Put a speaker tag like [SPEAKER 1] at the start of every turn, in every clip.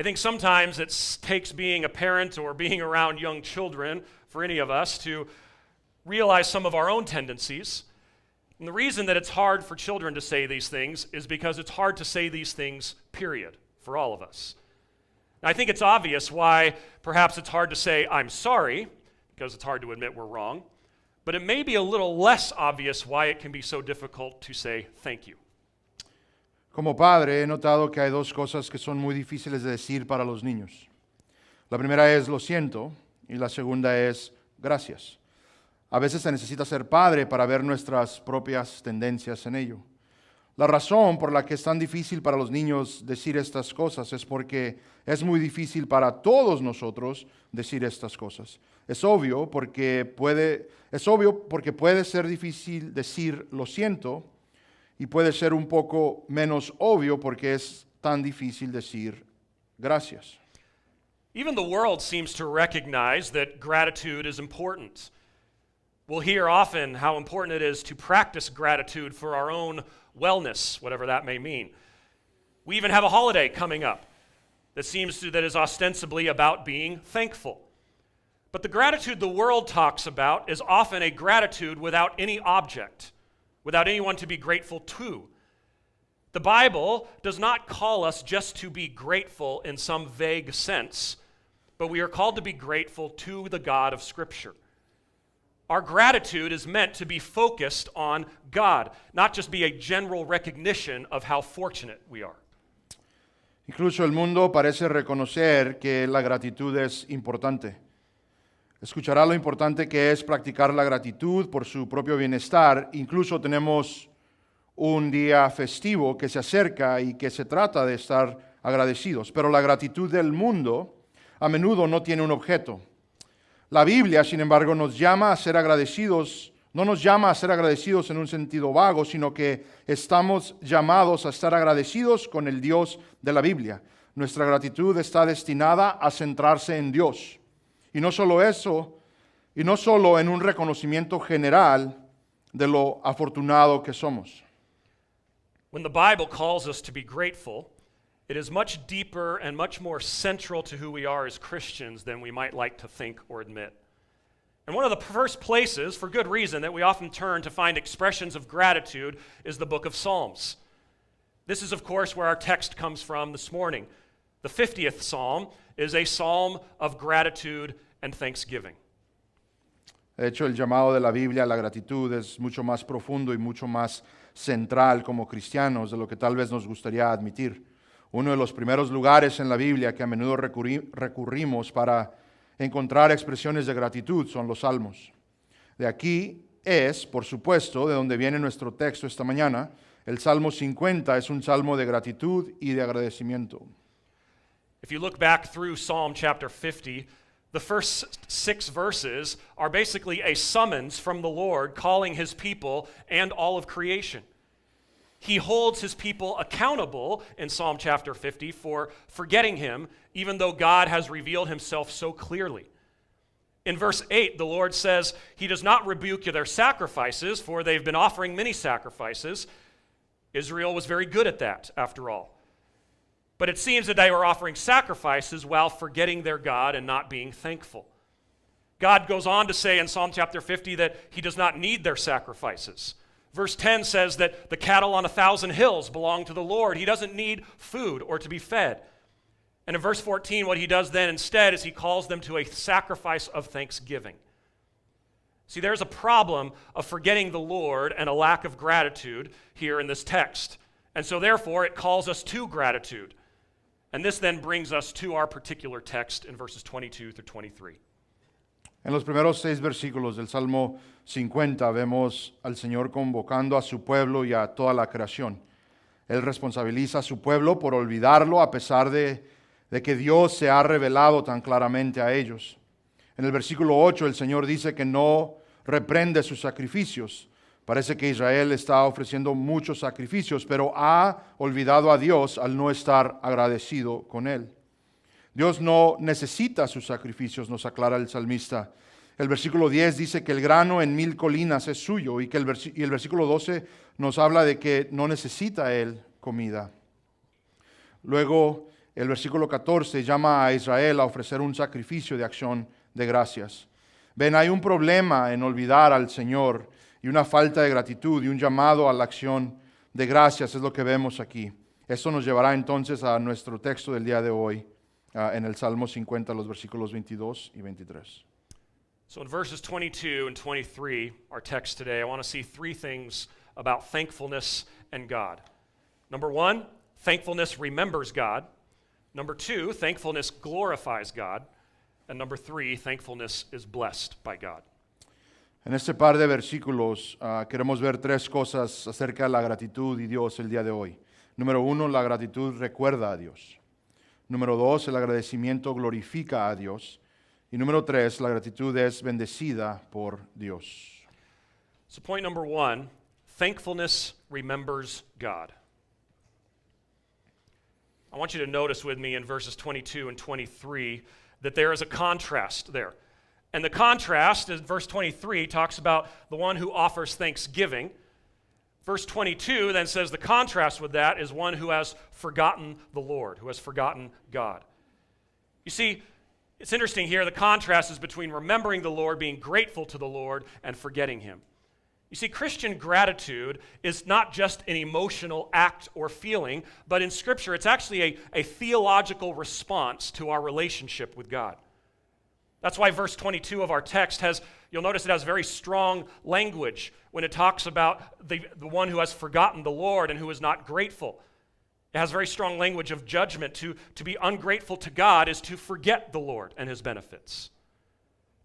[SPEAKER 1] I think sometimes it takes being a parent or being around young children for any of us to realize some of our own tendencies. And the reason that it's hard for children to say these things is because it's hard to say these things, period, for all of us. Now, I think it's obvious why perhaps it's hard to say, I'm sorry, because it's hard to admit we're wrong. But it may be a little less obvious why it can be so difficult to say thank you.
[SPEAKER 2] Como padre he notado que hay dos cosas que son muy difíciles de decir para los niños. La primera es lo siento y la segunda es gracias. A veces se necesita ser padre para ver nuestras propias tendencias en ello. La razón por la que es tan difícil para los niños decir estas cosas es porque es muy difícil para todos nosotros decir estas cosas. Es obvio porque puede ser difícil decir lo siento y puede ser un poco menos obvio porque es tan difícil decir gracias.
[SPEAKER 1] Even the world seems to recognize that gratitude is important. We'll hear often how important it is to practice gratitude for our own wellness, whatever that may mean. We even have a holiday coming up that is ostensibly about being thankful. But the gratitude the world talks about is often a gratitude without any object, without anyone to be grateful to. The Bible does not call us just to be grateful in some vague sense, but we are called to be grateful to the God of Scripture. Our gratitude is meant to be focused on God, not just be a general recognition of how fortunate we are.
[SPEAKER 2] Incluso el mundo parece reconocer que la gratitud es importante. Escuchará lo importante que es practicar la gratitud por su propio bienestar. Incluso tenemos un día festivo que se acerca y que se trata de estar agradecidos. Pero la gratitud del mundo a menudo no tiene un objeto. La Biblia, sin embargo, nos llama a ser agradecidos, no nos llama a ser agradecidos en un sentido vago, sino que estamos llamados a estar agradecidos con el Dios de la Biblia. Nuestra gratitud está destinada a centrarse en Dios. Y no solo eso, y no solo en un reconocimiento general de lo afortunado que somos.
[SPEAKER 1] When the Bible calls us to be grateful, it is much deeper and much more central to who we are as Christians than we might like to think or admit. And one of the first places, for good reason, that we often turn to find expressions of gratitude is the book of Psalms. This is, of course, where our text comes from this morning. The 50th Psalm is a psalm of gratitude and thanksgiving.
[SPEAKER 2] De hecho, el llamado de la Biblia a la gratitud es mucho más profundo y mucho más central como cristianos de lo que tal vez nos gustaría admitir. Uno de los primeros lugares en la Biblia que a menudo recurrimos para encontrar expresiones de gratitud son los Salmos. De aquí es, por supuesto, de donde viene nuestro texto esta mañana. El Salmo 50 es un salmo de gratitud y de agradecimiento.
[SPEAKER 1] If you look back through Psalm chapter 50, the first 6 verses are basically a summons from the Lord calling his people and all of creation. He holds his people accountable in Psalm chapter 50 for forgetting him, even though God has revealed himself so clearly. In verse 8, the Lord says, he does not rebuke their sacrifices, for they've been offering many sacrifices. Israel was very good at that, after all. But it seems that they were offering sacrifices while forgetting their God and not being thankful. God goes on to say in Psalm chapter 50 that he does not need their sacrifices. Verse 10 says that the cattle on 1,000 hills belong to the Lord. He doesn't need food or to be fed. And in verse 14, what he does then instead is he calls them to a sacrifice of thanksgiving. See, there's a problem of forgetting the Lord and a lack of gratitude here in this text. And so therefore, it calls us to gratitude. And this then brings us to our particular text in verses 22 through 23.
[SPEAKER 2] En los primeros 6 versículos del Salmo 50 vemos al Señor convocando a su pueblo y a toda la creación. Él responsabiliza a su pueblo por olvidarlo a pesar de que Dios se ha revelado tan claramente a ellos. En el versículo 8 el Señor dice que no reprende sus sacrificios. Parece que Israel está ofreciendo muchos sacrificios, pero ha olvidado a Dios al no estar agradecido con Él. Dios no necesita sus sacrificios, nos aclara el salmista. El versículo 10 dice que el grano en 1000 colinas es suyo y el versículo 12 nos habla de que no necesita Él comida. Luego, el versículo 14 llama a Israel a ofrecer un sacrificio de acción de gracias. Ven, hay un problema en olvidar al Señor y una falta de gratitud y un llamado a la acción de gracias es lo que vemos aquí. Esto nos llevará entonces a nuestro texto del día de hoy, en el Salmo 50, los versículos 22 y 23.
[SPEAKER 1] So in verses 22 and 23, our text today, I want to see three things about thankfulness and God. Number one, thankfulness remembers God. Number two, thankfulness glorifies God. And number three, thankfulness is blessed by God.
[SPEAKER 2] En este par de versículos queremos ver tres cosas acerca de la gratitud y Dios el día de hoy. Número uno, la gratitud recuerda a Dios. Número dos, el agradecimiento glorifica a Dios. Y número tres, la gratitud es bendecida por Dios.
[SPEAKER 1] So point number one, thankfulness remembers God. I want you to notice with me in verses 22 and 23 that there is a contrast there. And the contrast in verse 23 talks about the one who offers thanksgiving. Verse 22 then says the contrast with that is one who has forgotten the Lord, who has forgotten God. You see, it's interesting here, the contrast is between remembering the Lord, being grateful to the Lord, and forgetting Him. You see, Christian gratitude is not just an emotional act or feeling, but in Scripture it's actually a theological response to our relationship with God. That's why verse 22 of our text has, you'll notice it has very strong language when it talks about the one who has forgotten the Lord and who is not grateful. It has very strong language of judgment. To be ungrateful to God is to forget the Lord and His benefits.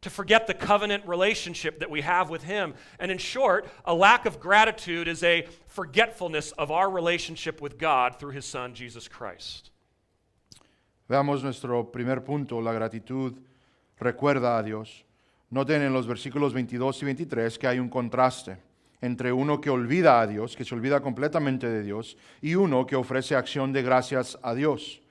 [SPEAKER 1] To forget the covenant relationship that we have with Him. And in short, a lack of gratitude is a forgetfulness of our relationship with God through His Son, Jesus Christ.
[SPEAKER 2] Veamos nuestro primer punto, la gratitud recuerda a Dios. Noten en los versículos 22 y 23 que hay un contraste entre uno que olvida a Dios, que se olvida completamente de Dios, y uno que ofrece acción de gracias a Dios.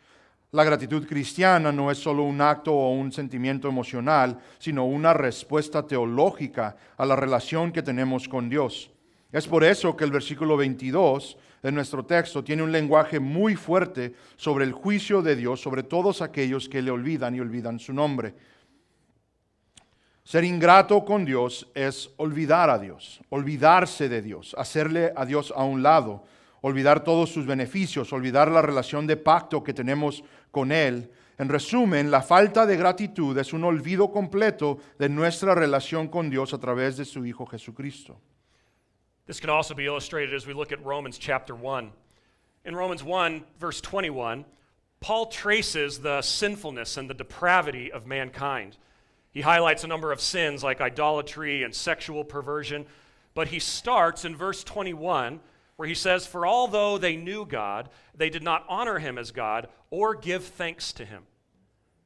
[SPEAKER 2] La gratitud cristiana no es solo un acto o un sentimiento emocional, sino una respuesta teológica a la relación que tenemos con Dios. Es por eso que el versículo 22 de nuestro texto tiene un lenguaje muy fuerte sobre el juicio de Dios sobre todos aquellos que le olvidan y olvidan su nombre. Ser ingrato con Dios es olvidar a Dios, olvidarse de Dios, hacerle a Dios a un lado, olvidar todos sus beneficios, olvidar la relación de pacto que tenemos con Él. En resumen, la falta de gratitud es un olvido completo de nuestra relación con Dios a través de su Hijo Jesucristo.
[SPEAKER 1] This can also be illustrated as we look at Romans chapter 1. In Romans 1, verse 21, Paul traces the sinfulness and the depravity of mankind. He highlights a number of sins like idolatry and sexual perversion, but he starts in verse 21 where he says, "For although they knew God, they did not honor Him as God or give thanks to Him.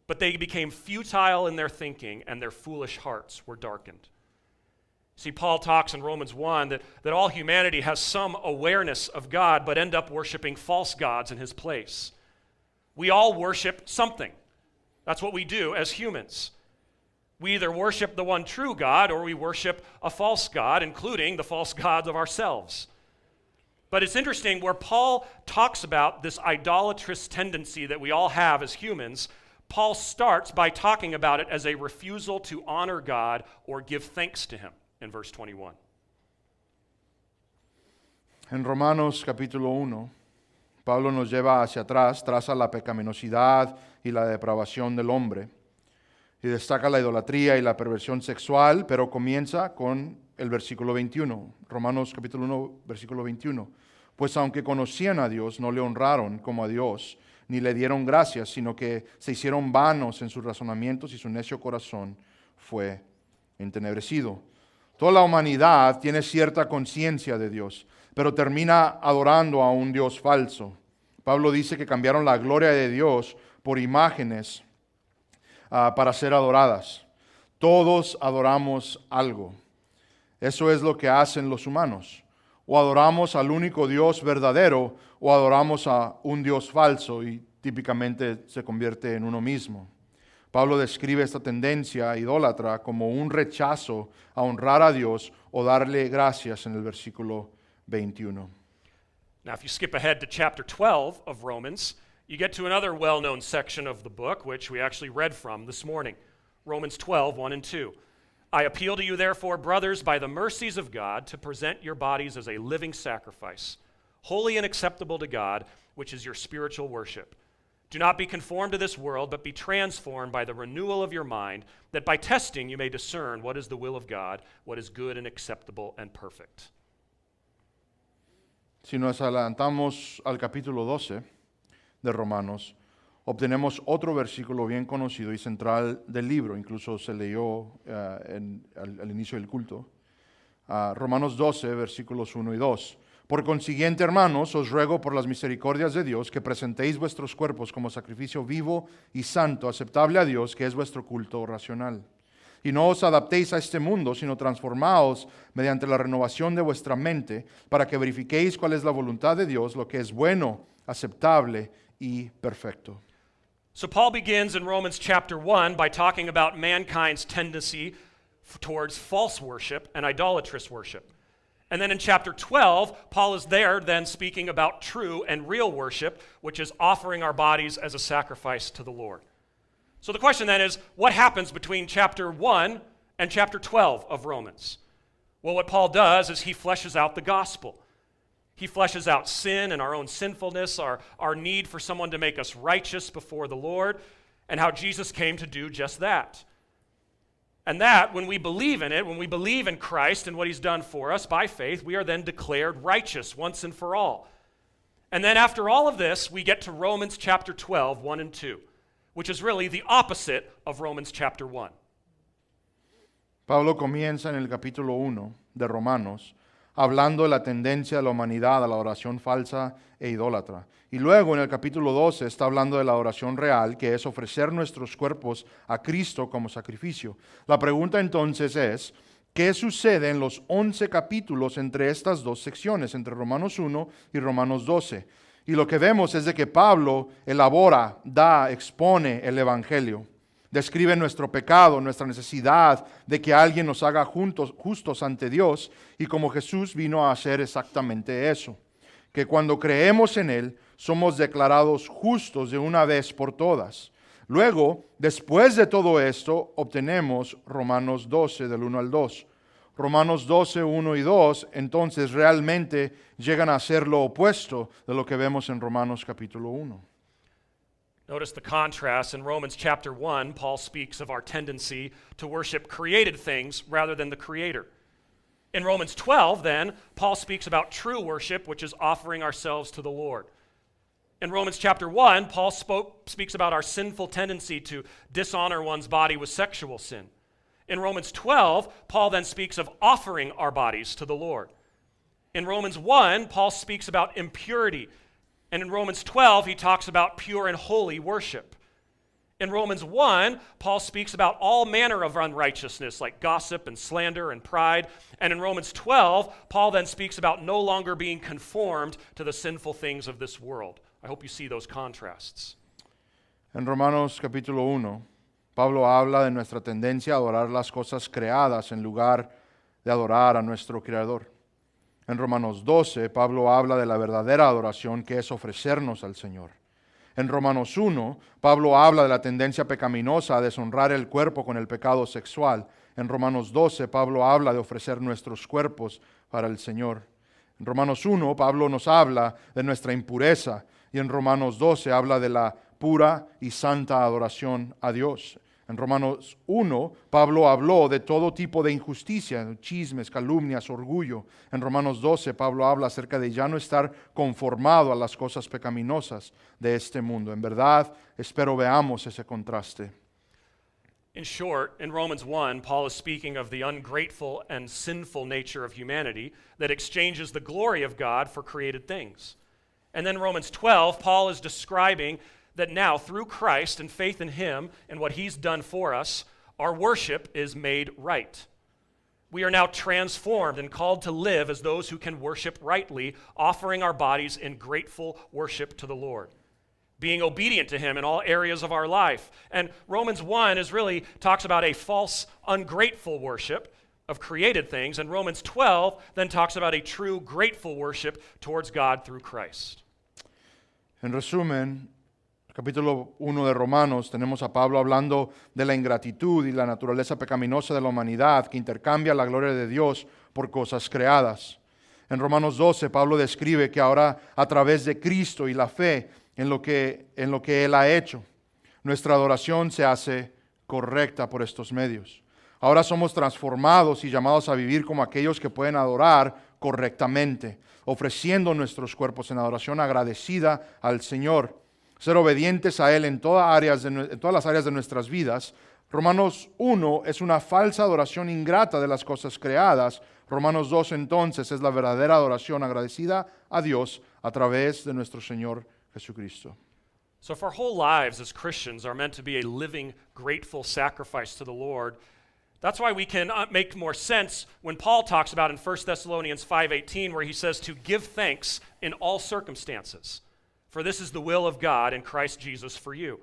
[SPEAKER 1] But they became futile in their thinking, and their foolish hearts were darkened." See, Paul talks in Romans 1 that all humanity has some awareness of God, but end up worshiping false gods in His place. We all worship something. That's what we do as humans. We either worship the one true God or we worship a false god, including the false gods of ourselves. But it's interesting where Paul talks about this idolatrous tendency that we all have as humans. Paul starts by talking about it as a refusal to honor God or give thanks to Him in verse 21.
[SPEAKER 2] En Romanos capítulo 1, Pablo nos lleva hacia atrás, traza la pecaminosidad y la depravación del hombre. Y destaca la idolatría y la perversión sexual, pero comienza con el versículo 21. Romanos capítulo 1, versículo 21. Pues aunque conocían a Dios, no le honraron como a Dios, ni le dieron gracias, sino que se hicieron vanos en sus razonamientos y su necio corazón fue entenebrecido. Toda la humanidad tiene cierta conciencia de Dios, pero termina adorando a un Dios falso. Pablo dice que cambiaron la gloria de Dios por imágenes para ser adoradas. Todos adoramos algo. Eso es lo que hacen los humanos. O adoramos al único Dios verdadero o adoramos a un Dios falso y típicamente se convierte en uno mismo. Pablo describe esta tendencia idólatra como un rechazo a honrar a Dios o darle gracias en el versículo 21.
[SPEAKER 1] Now, if you skip ahead to chapter 12 of Romans, you get to another well-known section of the book, which we actually read from this morning, Romans 12, 1 and 2. I appeal to you, therefore, brothers, by the mercies of God, to present your bodies as a living sacrifice, holy and acceptable to God, which is your spiritual worship. Do not be conformed to this world, but be transformed by the renewal of your mind, that by testing you may discern what is the will of God, what is good and acceptable and perfect.
[SPEAKER 2] Si nos adelantamos al capítulo 12 de Romanos, obtenemos otro versículo bien conocido y central del libro, incluso se leyó al inicio del culto. Romanos 12, versículos 1 y 2. Por consiguiente, hermanos, os ruego por las misericordias de Dios que presentéis vuestros cuerpos como sacrificio vivo y santo, aceptable a Dios, que es vuestro culto racional. Y no os adaptéis a este mundo, sino transformaos mediante la renovación de vuestra mente, para que verifiquéis cuál es la voluntad de Dios, lo que es bueno, aceptable y perfecto.
[SPEAKER 1] So Paul begins in Romans chapter 1 by talking about mankind's tendency towards false worship and idolatrous worship. And then in chapter 12, Paul is there then speaking about true and real worship, which is offering our bodies as a sacrifice to the Lord. So the question then is, what happens between chapter 1 and chapter 12 of Romans? Well, what Paul does is he fleshes out the gospel. He fleshes out sin and our own sinfulness, our need for someone to make us righteous before the Lord, and how Jesus came to do just that. And that, when we believe in it, when we believe in Christ and what he's done for us by faith, we are then declared righteous once and for all. And then after all of this, we get to Romans chapter 12, 1 and 2, which is really the opposite of Romans chapter 1.
[SPEAKER 2] Pablo comienza en el capítulo 1 de Romanos hablando de la tendencia de la humanidad a la adoración falsa e idólatra. Y luego en el capítulo 12 está hablando de la adoración real, que es ofrecer nuestros cuerpos a Cristo como sacrificio. La pregunta entonces es, ¿qué sucede en los 11 capítulos entre estas dos secciones, entre Romanos 1 y Romanos 12? Y lo que vemos es de que Pablo elabora, expone el Evangelio. Describe nuestro pecado, nuestra necesidad de que alguien nos haga justos ante Dios, y como Jesús vino a hacer exactamente eso, que cuando creemos en Él, somos declarados justos de una vez por todas. Luego, después de todo esto, obtenemos Romanos 12, del 1 al 2. Romanos 12, 1 y 2, entonces realmente llegan a ser lo opuesto de lo que vemos en Romanos capítulo 1.
[SPEAKER 1] Notice the contrast. In Romans chapter 1, Paul speaks of our tendency to worship created things rather than the Creator. In Romans 12, then, Paul speaks about true worship, which is offering ourselves to the Lord. In Romans chapter 1, Paul speaks about our sinful tendency to dishonor one's body with sexual sin. In Romans 12, Paul then speaks of offering our bodies to the Lord. In Romans 1, Paul speaks about impurity. And in Romans 12, he talks about pure and holy worship. In Romans 1, Paul speaks about all manner of unrighteousness, like gossip and slander and pride. And in Romans 12, Paul then speaks about no longer being conformed to the sinful things of this world. I hope you see those contrasts.
[SPEAKER 2] En Romanos capítulo 1, Pablo habla de nuestra tendencia a adorar las cosas creadas en lugar de adorar a nuestro Creador. En Romanos 12, Pablo habla de la verdadera adoración, que es ofrecernos al Señor. En Romanos 1, Pablo habla de la tendencia pecaminosa a deshonrar el cuerpo con el pecado sexual. En Romanos 12, Pablo habla de ofrecer nuestros cuerpos para el Señor. En Romanos 1, Pablo nos habla de nuestra impureza, y en Romanos 12 habla de la pura y santa adoración a Dios. En Romanos 1, Pablo habló de todo tipo de injusticia, chismes, calumnias, orgullo. En Romanos 12, Pablo habla acerca de ya no estar conformado a las cosas pecaminosas de este mundo. En verdad, espero veamos ese contraste.
[SPEAKER 1] In short, in Romans 1, Paul is speaking of the ungrateful and sinful nature of humanity that exchanges the glory of God for created things. And then Romans 12, Paul is describing that now, through Christ and faith in Him and what He's done for us, our worship is made right. We are now transformed and called to live as those who can worship rightly, offering our bodies in grateful worship to the Lord, being obedient to Him in all areas of our life. And Romans 1 really talks about a false, ungrateful worship of created things, and Romans 12 then talks about a true, grateful worship towards God through Christ.
[SPEAKER 2] En resumen, capítulo 1 de Romanos, tenemos a Pablo hablando de la ingratitud y la naturaleza pecaminosa de la humanidad que intercambia la gloria de Dios por cosas creadas. En Romanos 12, Pablo describe que ahora a través de Cristo y la fe en lo que Él ha hecho, nuestra adoración se hace correcta por estos medios. Ahora somos transformados y llamados a vivir como aquellos que pueden adorar correctamente, ofreciendo nuestros cuerpos en adoración agradecida al Señor. Ser obedientes a Él en todas las áreas de nuestras vidas. Romanos 1 es una falsa adoración ingrata de las cosas creadas. Romanos 2 entonces es la verdadera adoración agradecida a Dios a través de nuestro Señor Jesucristo.
[SPEAKER 1] So if our whole lives as Christians are meant to be a living, grateful sacrifice to the Lord, that's why we can make more sense when Paul talks about in 1 Thessalonians 5:18, where he says to give thanks in all circumstances, for this is the will of God in Christ Jesus for you.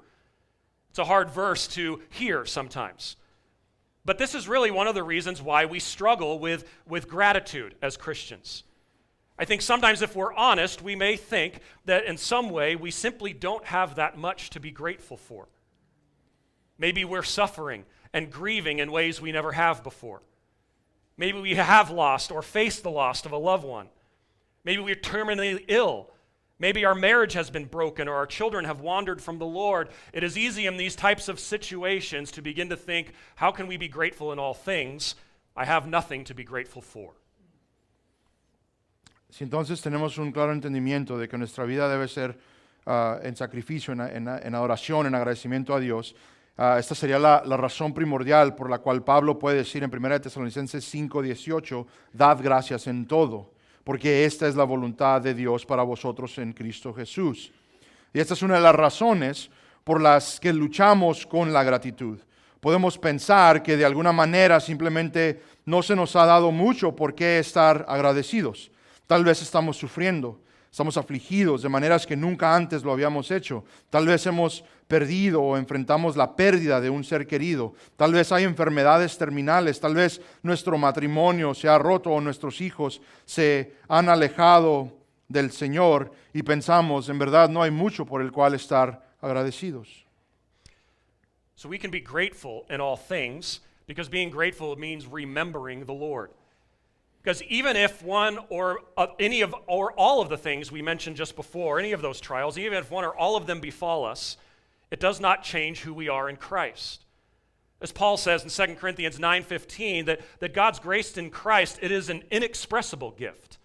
[SPEAKER 1] It's a hard verse to hear sometimes. But this is really one of the reasons why we struggle with gratitude as Christians. I think sometimes if we're honest, we may think that in some way we simply don't have that much to be grateful for. Maybe we're suffering and grieving in ways we never have before. Maybe we have lost or faced the loss of a loved one. Maybe we're terminally ill. Maybe our marriage has been broken or our children have wandered from the Lord. It is easy in these types of situations to begin to think, how can we be grateful in all things? I have nothing to be grateful for.
[SPEAKER 2] Si entonces tenemos un claro entendimiento de que nuestra vida debe ser en sacrificio, en adoración, en agradecimiento a Dios, esta sería la razón primordial por la cual Pablo puede decir en 1 Tesalonicenses 5:18, dad gracias en todo, porque esta es la voluntad de Dios para vosotros en Cristo Jesús. Y esta es una de las razones por las que luchamos con la gratitud. Podemos pensar que de alguna manera simplemente no se nos ha dado mucho por qué estar agradecidos. Tal vez estamos sufriendo, estamos afligidos de maneras que nunca antes lo habíamos hecho. Tal vez hemos perdido o enfrentamos la pérdida de un ser querido. Tal vez hay enfermedades terminales. Tal vez nuestro matrimonio se ha roto o nuestros hijos se han alejado del Señor y pensamos, en verdad no hay mucho por el cual estar agradecidos.
[SPEAKER 1] So we can be grateful in all things because being grateful means remembering the Lord. Because even if one or any of or all of the things we mentioned just before, any of those trials, even if one or all of them befall us, it does not change who we are in Christ. As Paul says in 2 Corinthians 9:15, that God's grace in Christ, it is an inexpressible gift.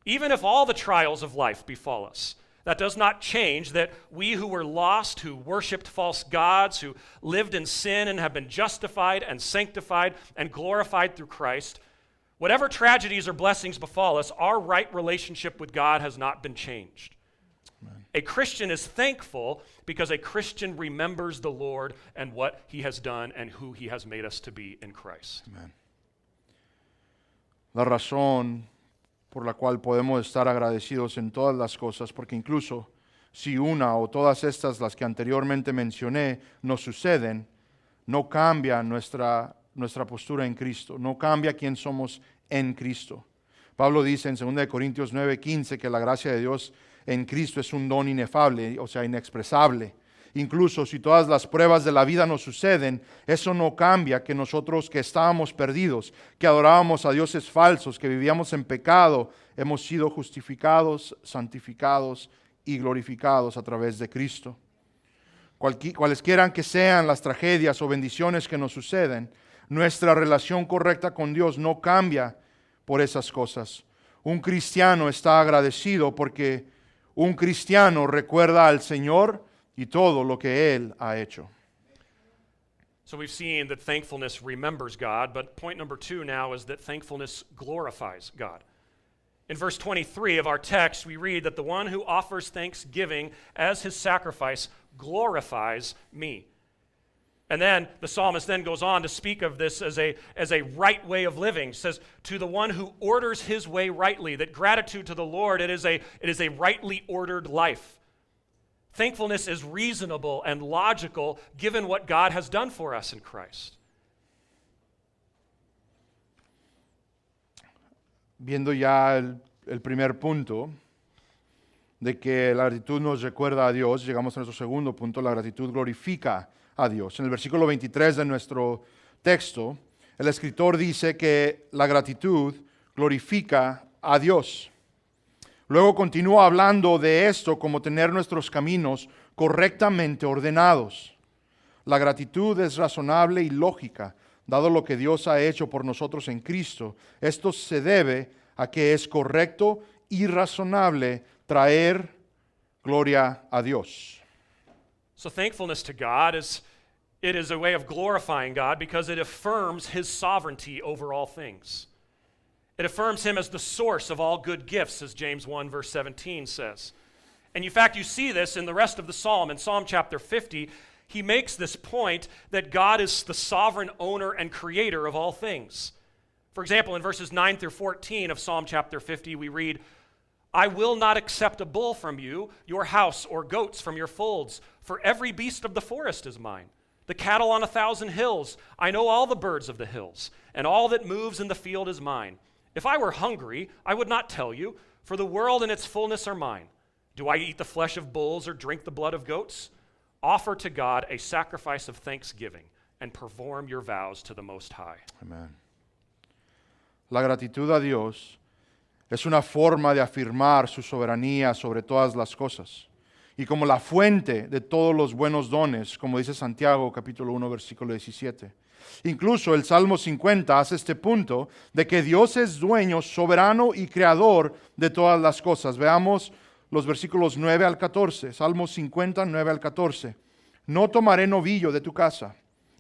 [SPEAKER 1] Even if all the trials of life befall us, that does not change that we who were lost, who worshiped false gods, who lived in sin and have been justified and sanctified and glorified through Christ, whatever tragedies or blessings befall us, our right relationship with God has not been changed. Amen. A Christian is thankful because a Christian remembers the Lord and what He has done and who He has made us to be in Christ.
[SPEAKER 2] Amen. La razón por la cual podemos estar agradecidos en todas las cosas, porque incluso si una o todas estas, las que anteriormente mencioné, no suceden, no cambia nuestra postura en Cristo, no cambia quién somos en Cristo. Pablo dice en 2 Corintios 9:15 que la gracia de Dios en Cristo es un don inefable, o sea, inexpresable. Incluso si todas las pruebas de la vida nos suceden, eso no cambia que nosotros que estábamos perdidos, que adorábamos a dioses falsos, que vivíamos en pecado, hemos sido justificados, santificados y glorificados a través de Cristo. Cualesquiera que sean las tragedias o bendiciones que nos suceden, nuestra relación correcta con Dios no cambia por esas cosas. Un cristiano está agradecido porque un cristiano recuerda al Señor y todo lo que Él ha hecho.
[SPEAKER 1] So we've seen that thankfulness remembers God, but point number 2 now is that thankfulness glorifies God. In verse 23 of our text, we read that the one who offers thanksgiving as his sacrifice glorifies me. And then the psalmist then goes on to speak of this as a right way of living. He says, to the one who orders his way rightly, that gratitude to the Lord, it is a rightly ordered life. Thankfulness is reasonable and logical given what God has done for us in Christ.
[SPEAKER 2] Viendo ya el primer punto, de que la gratitud nos recuerda a Dios, llegamos a nuestro segundo punto, la gratitud glorifica a Dios. En el versículo 23 de nuestro texto, el escritor dice que la gratitud glorifica a Dios. Luego continúa hablando de esto como tener nuestros caminos correctamente ordenados. La gratitud es razonable y lógica, dado lo que Dios ha hecho por nosotros en Cristo. Esto se debe a que es correcto y razonable traer gloria a Dios.
[SPEAKER 1] So thankfulness to God is a way of glorifying God because it affirms his sovereignty over all things. It affirms him as the source of all good gifts, as James 1 verse 17 says. And in fact, you see this in the rest of the psalm. In Psalm chapter 50, he makes this point that God is the sovereign owner and creator of all things. For example, in verses 9 through 14 of Psalm chapter 50, we read, I will not accept a bull from you, your house, or goats from your folds, for every beast of the forest is mine. The cattle on 1,000 hills, I know all the birds of the hills, and all that moves in the field is mine. If I were hungry, I would not tell you, for the world and its fullness are mine. Do I eat the flesh of bulls or drink the blood of goats? Offer to God a sacrifice of thanksgiving and perform your vows to the Most High.
[SPEAKER 2] Amén. La gratitud a Dios es una forma de afirmar su soberanía sobre todas las cosas. Y como la fuente de todos los buenos dones, como dice Santiago capítulo 1 versículo 17. Incluso el Salmo 50 hace este punto de que Dios es dueño, soberano y creador de todas las cosas. Veamos los versículos 9 al 14. Salmo 50, 9 al 14. No tomaré novillo de tu casa,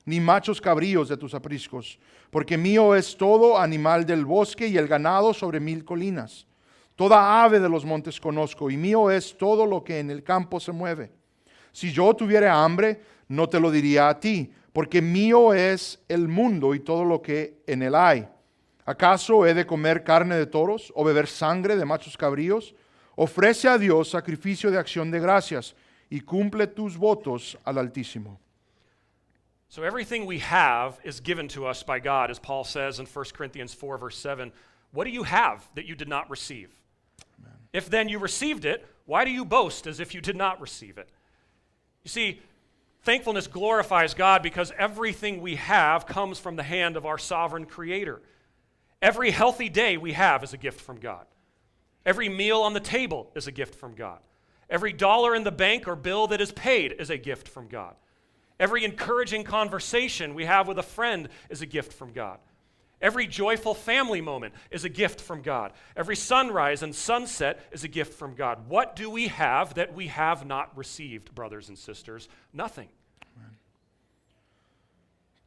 [SPEAKER 2] ni machos cabríos de tus apriscos, porque mío es todo animal del bosque y el ganado sobre 1000 colinas. Toda ave de los montes conozco, y mío es todo lo que en el campo se mueve. Si yo tuviera hambre, no te lo diría a ti, porque mío es el mundo y todo lo que en él hay. ¿Acaso he de comer carne de toros o beber sangre de machos cabríos? Ofrece a Dios sacrificio de acción de gracias y cumple tus votos al Altísimo.
[SPEAKER 1] So everything we have is given to us by God, as Paul says in 1 Corinthians 4 verse 7. What do you have that you did not receive? Amen. If then you received it, why do you boast as if you did not receive it? You see, thankfulness glorifies God because everything we have comes from the hand of our sovereign Creator. Every healthy day we have is a gift from God. Every meal on the table is a gift from God. Every dollar in the bank or bill that is paid is a gift from God. Every encouraging conversation we have with a friend is a gift from God. Every joyful family moment is a gift from God. Every sunrise and sunset is a gift from God. What do we have that we have not received, brothers and sisters? Nothing.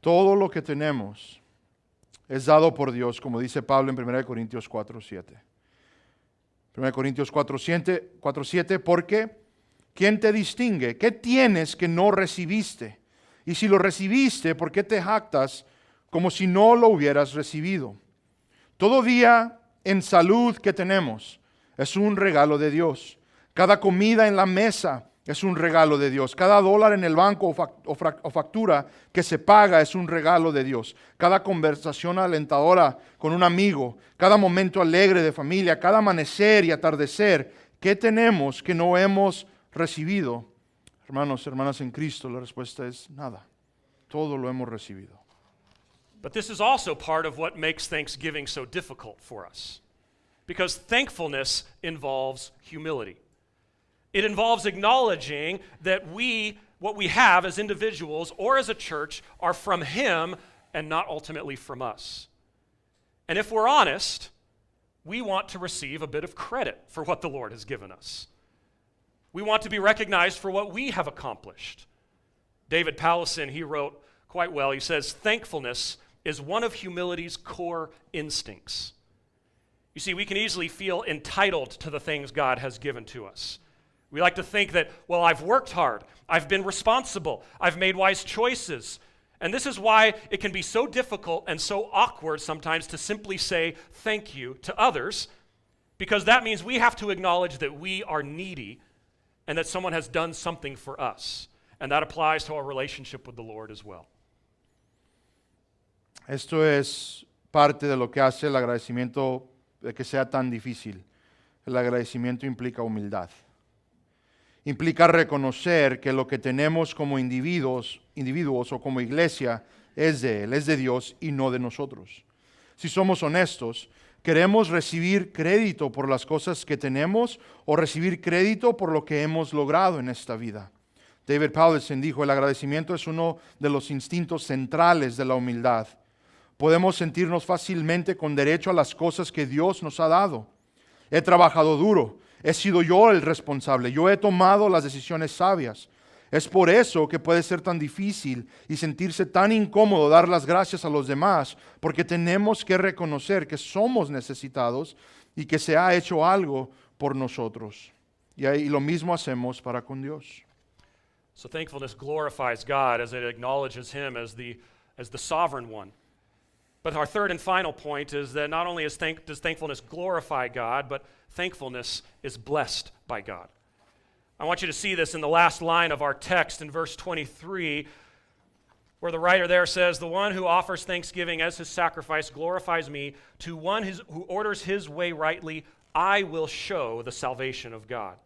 [SPEAKER 2] Todo lo que tenemos es dado por Dios, como dice Pablo en 1 Corintios 4:7. 1 Corintios 4:7, porque ¿quién te distingue? ¿Qué tienes que no recibiste? Y si lo recibiste, ¿por qué te jactas como si no lo hubieras recibido? Todo día en salud que tenemos es un regalo de Dios. Cada comida en la mesa es un regalo de Dios. Cada dólar en el banco o factura que se paga es un regalo de Dios. Cada conversación alentadora con un amigo, cada momento alegre de familia, cada amanecer y atardecer, ¿qué tenemos que no hemos recibido? Hermanos, hermanas en Cristo, la respuesta es nada. Todo lo hemos recibido.
[SPEAKER 1] But this is also part of what makes Thanksgiving so difficult for us. Because thankfulness involves humility. It involves acknowledging that what we have as individuals or as a church are from Him and not ultimately from us. And if we're honest, we want to receive a bit of credit for what the Lord has given us. We want to be recognized for what we have accomplished. David Powlison, he wrote quite well, he says, thankfulness is one of humility's core instincts. You see, we can easily feel entitled to the things God has given to us. We like to think that, well, I've worked hard, I've been responsible, I've made wise choices. And this is why it can be so difficult and so awkward sometimes to simply say thank you to others, because that means we have to acknowledge that we are needy and that someone has done something for us. And that applies to our relationship with the Lord as well.
[SPEAKER 2] Esto es parte de lo que hace el agradecimiento de que sea tan difícil. El agradecimiento implica humildad. implica reconocer que lo que tenemos como individuos o como iglesia es de Él, es de Dios y no de nosotros. Si somos honestos, ¿queremos recibir crédito por las cosas que tenemos o recibir crédito por lo que hemos logrado en esta vida? David Powlison dijo, el agradecimiento es uno de los instintos centrales de la humildad. Podemos sentirnos fácilmente con derecho a las cosas que Dios nos ha dado. He trabajado duro, he sido yo el responsable, yo he tomado las decisiones sabias. Es por eso que puede ser tan difícil y sentirse tan incómodo dar las gracias a los demás, porque tenemos que reconocer que somos necesitados y que se ha hecho algo por nosotros. Y lo mismo hacemos para con Dios.
[SPEAKER 1] So thankfulness glorifies God as it acknowledges Him as the sovereign one. But our third and final point is that not only does thankfulness glorify God, but thankfulness is blessed by God. I want you to see this in the last line of our text in verse 23, where the writer there says, "The one who offers thanksgiving as his sacrifice glorifies me. To one who orders his way rightly, I will show the salvation of God."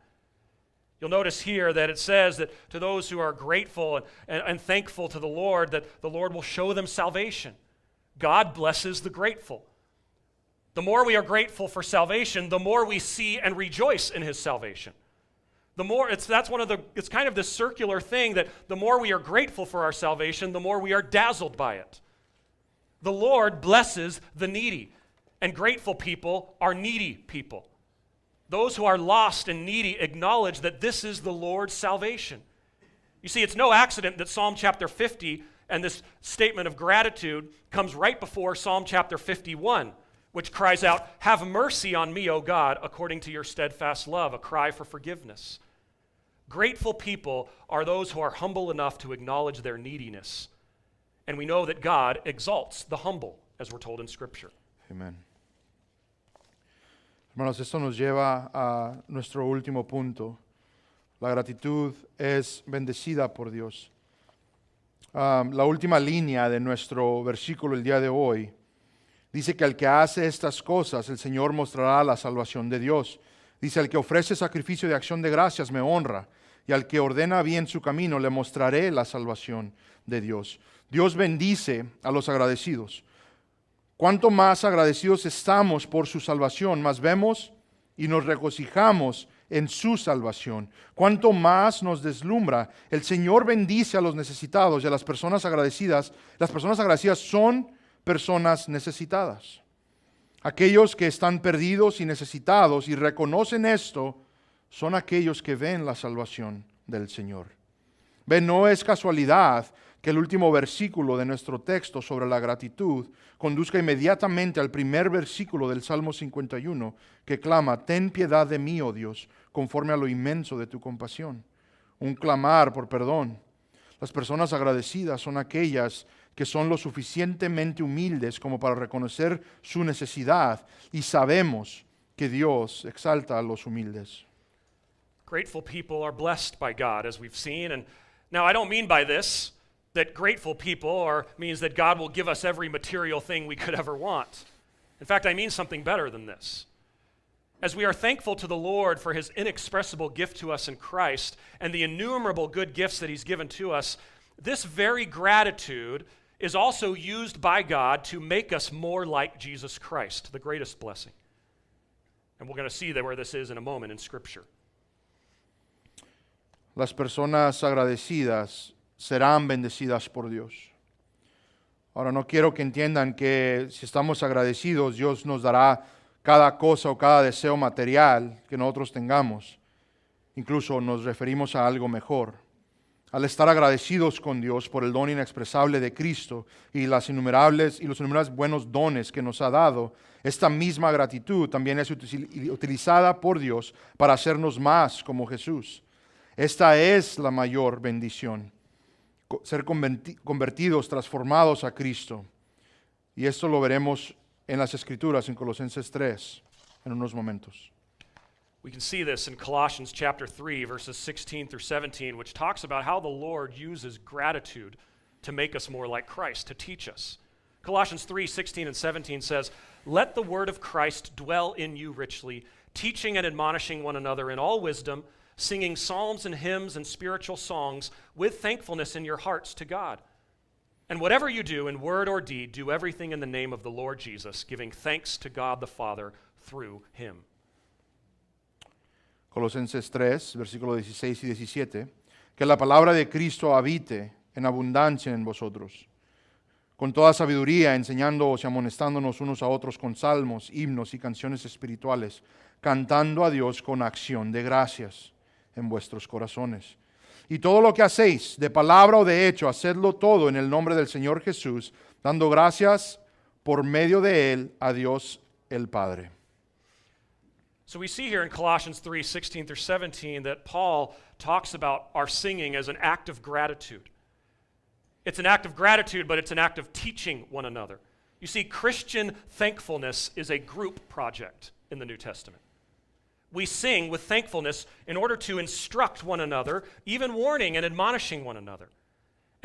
[SPEAKER 1] You'll notice here that it says that to those who are grateful and thankful to the Lord, that the Lord will show them salvation. God blesses the grateful. The more we are grateful for salvation, the more we see and rejoice in His salvation. It's kind of this circular thing that the more we are grateful for our salvation, the more we are dazzled by it. The Lord blesses the needy, and grateful people are needy people. Those who are lost and needy acknowledge that this is the Lord's salvation. You see, it's no accident that Psalm chapter 50 and this statement of gratitude comes right before Psalm chapter 51, which cries out, "Have mercy on me, O God, according to your steadfast love," a cry for forgiveness. Grateful people are those who are humble enough to acknowledge their neediness. And we know that God exalts the humble, as we're told in Scripture.
[SPEAKER 2] Amén. Hermanos, esto nos lleva a nuestro último punto. La gratitud es bendecida por Dios. La última línea de nuestro versículo el día de hoy dice que al que hace estas cosas, el Señor mostrará la salvación de Dios. Dice, al que ofrece sacrificio de acción de gracias me honra, y al que ordena bien su camino le mostraré la salvación de Dios. Dios bendice a los agradecidos. Cuanto más agradecidos estamos por su salvación, más vemos y nos regocijamos en su salvación. Cuanto más nos deslumbra, el Señor bendice a los necesitados y a las personas agradecidas. Las personas agradecidas son personas necesitadas. Aquellos que están perdidos y necesitados y reconocen esto, son aquellos que ven la salvación del Señor. Ven, no es casualidad que el último versículo de nuestro texto sobre la gratitud conduzca inmediatamente al primer versículo del Salmo 51, que clama, "Ten piedad de mí, oh Dios, conforme a lo inmenso de tu compasión." Un clamar por perdón. Las personas agradecidas son aquellas que son lo suficientemente humildes como para reconocer su necesidad, y sabemos que Dios exalta a los humildes.
[SPEAKER 1] Grateful people are blessed by God, as we've seen. And now I don't mean by this that grateful people means that God will give us every material thing we could ever want. In fact, I mean something better than this. As we are thankful to the Lord for His inexpressible gift to us in Christ and the innumerable good gifts that He's given to us, this very gratitude is also used by God to make us more like Jesus Christ, the greatest blessing. And we're going to see where this is in a moment in Scripture.
[SPEAKER 2] Las personas agradecidas serán bendecidas por Dios. Ahora, no quiero que entiendan que si estamos agradecidos, Dios nos dará cada cosa o cada deseo material que nosotros tengamos. Incluso nos referimos a algo mejor. Al estar agradecidos con Dios por el don inexpresable de Cristo y los innumerables buenos dones que nos ha dado, esta misma gratitud también es utilizada por Dios para hacernos más como Jesús. Esta es la mayor bendición. Ser convertidos, transformados a Cristo. Y esto lo veremos en las Escrituras, en Colosenses 3, en unos momentos.
[SPEAKER 1] We can see this in Colossians chapter 3, verses 16 through 17, which talks about how the Lord uses gratitude to make us more like Christ, to teach us. Colossians 3, 16 and 17 says, "Let the word of Christ dwell in you richly, teaching and admonishing one another in all wisdom, singing psalms and hymns and spiritual songs with thankfulness in your hearts to God. And whatever you do in word or deed, do everything in the name of the Lord Jesus, giving thanks to God the Father through him.
[SPEAKER 2] Colosenses 3, versículos 16 y 17. Que la palabra de Cristo habite en abundancia en vosotros, con toda sabiduría, enseñándoos y amonestándonos unos a otros con salmos, himnos y canciones espirituales, cantando a Dios con acción de gracias en vuestros corazones. Y todo lo que hacéis, de palabra o de hecho, hacedlo todo en el nombre del Señor Jesús, dando gracias por medio de Él a Dios el Padre.
[SPEAKER 1] So we see here in Colossians 3, 16 through 17, that Paul talks about our singing as an act of gratitude. It's an act of gratitude, but it's an act of teaching one another. You see, Christian thankfulness is a group project in the New Testament. We sing with thankfulness in order to instruct one another, even warning and admonishing one another.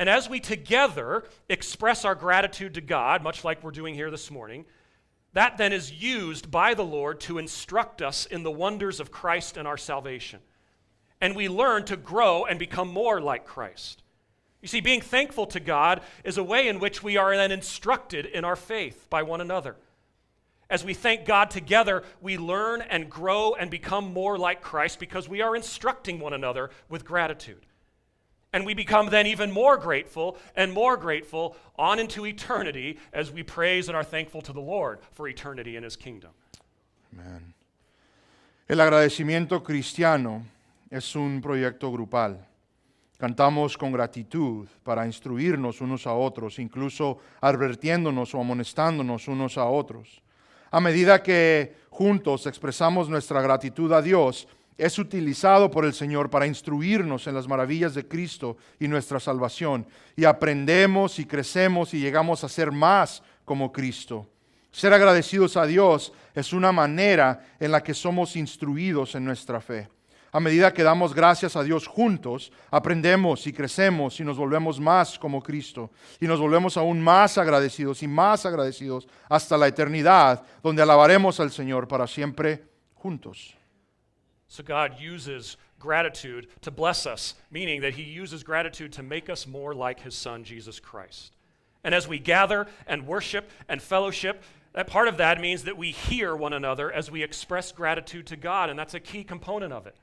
[SPEAKER 1] And as we together express our gratitude to God, much like we're doing here this morning, that then is used by the Lord to instruct us in the wonders of Christ and our salvation. And we learn to grow and become more like Christ. You see, being thankful to God is a way in which we are then instructed in our faith by one another. As we thank God together, we learn and grow and become more like Christ because we are instructing one another with gratitude. And we become then even more grateful on into eternity as we praise and are thankful to the Lord for eternity in His kingdom.
[SPEAKER 2] Amén. El agradecimiento cristiano es un proyecto grupal. Cantamos con gratitud para instruirnos unos a otros, incluso advirtiéndonos o amonestándonos unos a otros. A medida que juntos expresamos nuestra gratitud a Dios, es utilizado por el Señor para instruirnos en las maravillas de Cristo y nuestra salvación. Y aprendemos y crecemos y llegamos a ser más como Cristo. Ser agradecidos a Dios es una manera en la que somos instruidos en nuestra fe. A medida que damos gracias a Dios juntos, aprendemos y crecemos y nos volvemos más como Cristo. Y nos volvemos aún más agradecidos hasta la eternidad, donde alabaremos al Señor para siempre juntos.
[SPEAKER 1] So God uses gratitude to bless us, meaning that He uses gratitude to make us more like His Son, Jesus Christ. And as we gather and worship and fellowship, that part of that means that we hear one another as we express gratitude to God, and that's a key component of it.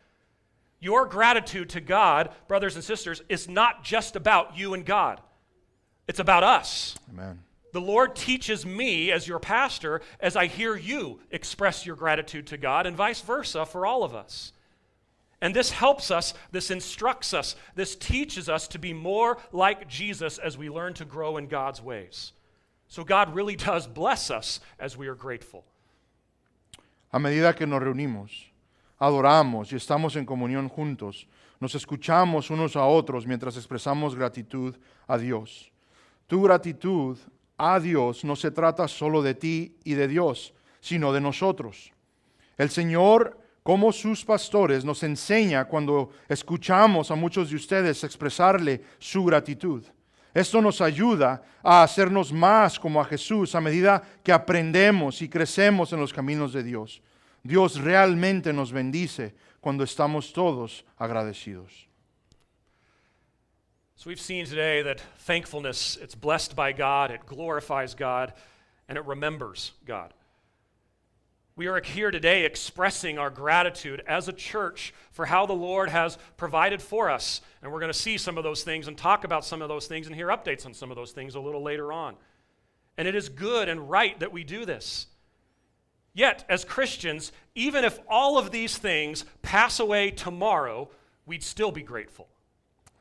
[SPEAKER 1] Your gratitude to God, brothers and sisters, is not just about you and God. It's about us.
[SPEAKER 2] Amen.
[SPEAKER 1] The Lord teaches me as your pastor as I hear you express your gratitude to God, and vice versa for all of us. And this helps us, this instructs us, this teaches us to be more like Jesus as we learn to grow in God's ways. So God really does bless us as we are grateful.
[SPEAKER 2] A medida que nos reunimos, adoramos y estamos en comunión juntos, nos escuchamos unos a otros mientras expresamos gratitud a Dios. Tu gratitud a Dios no se trata solo de ti y de Dios, sino de nosotros. El Señor, como sus pastores, nos enseña cuando escuchamos a muchos de ustedes expresarle su gratitud. Esto nos ayuda a hacernos más como a Jesús a medida que aprendemos y crecemos en los caminos de Dios. Dios realmente nos bendice cuando estamos todos agradecidos.
[SPEAKER 1] So we've seen today that thankfulness, it's blessed by God, it glorifies God, and it remembers God. We are here today expressing our gratitude as a church for how the Lord has provided for us. And we're going to see some of those things and talk about some of those things and hear updates on some of those things a little later on. And it is good and right that we do this. Yet, as Christians, even if all of these things pass away tomorrow, we'd still be grateful.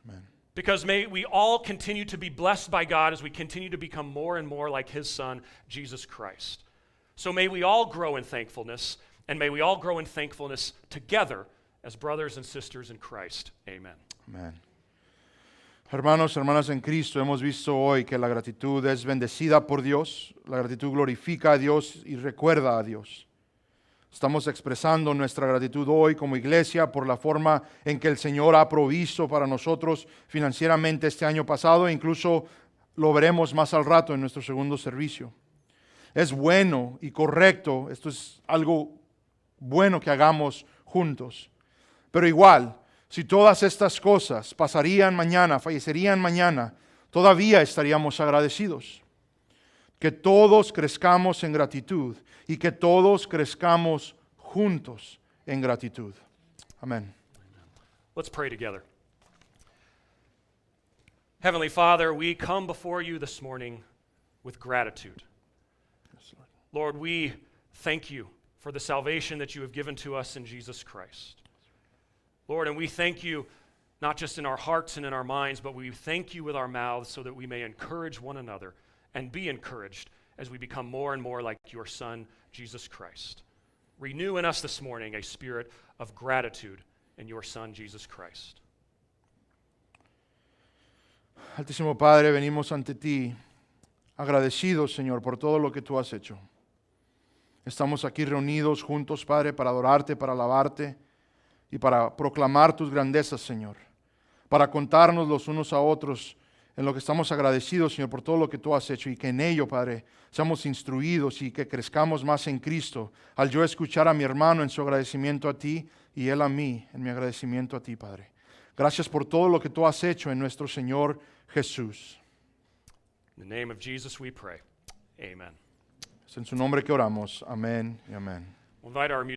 [SPEAKER 2] Amen.
[SPEAKER 1] Because may we all continue to be blessed by God as we continue to become more and more like His Son, Jesus Christ. So may we all grow in thankfulness, and may we all grow in thankfulness together as brothers and sisters in Christ. Amen.
[SPEAKER 2] Amén. Hermanos, hermanas en Cristo, hemos visto hoy que la gratitud es bendecida por Dios, la gratitud glorifica a Dios y recuerda a Dios. Estamos expresando nuestra gratitud hoy como iglesia por la forma en que el Señor ha provisto para nosotros financieramente este año pasado, e incluso lo veremos más al rato en nuestro segundo servicio. Es bueno y correcto, esto es algo bueno que hagamos juntos, pero igual Si todas estas cosas pasarían mañana, fallecerían mañana, todavía estaríamos agradecidos. Que todos crezcamos en gratitud y que todos crezcamos juntos en gratitud. Amén.
[SPEAKER 1] Let's pray together. Heavenly Father, we come before you this morning with gratitude. Lord, we thank you for the salvation that you have given to us in Jesus Christ. Lord, and we thank you not just in our hearts and in our minds, but we thank you with our mouths so that we may encourage one another and be encouraged as we become more and more like your Son, Jesus Christ. Renew in us this morning a spirit of gratitude in your Son, Jesus Christ.
[SPEAKER 2] Altísimo Padre, venimos ante ti agradecidos, Señor, por todo lo que tú has hecho. Estamos aquí reunidos juntos, Padre, para adorarte, para alabarte y para proclamar tus grandezas, Señor. Para contarnos los unos a otros en lo que estamos agradecidos, Señor, por todo lo que tú has hecho y que en ello, Padre, seamos instruidos y que crezcamos más en Cristo. Al yo escuchar a mi hermano en su agradecimiento a ti y él a mí en mi agradecimiento a ti, Padre. Gracias por todo lo que tú has hecho en nuestro Señor Jesús.
[SPEAKER 1] In the name of Jesus we pray. Amen.
[SPEAKER 2] Es en su nombre que oramos. Amén y amén.
[SPEAKER 1] We'll invite our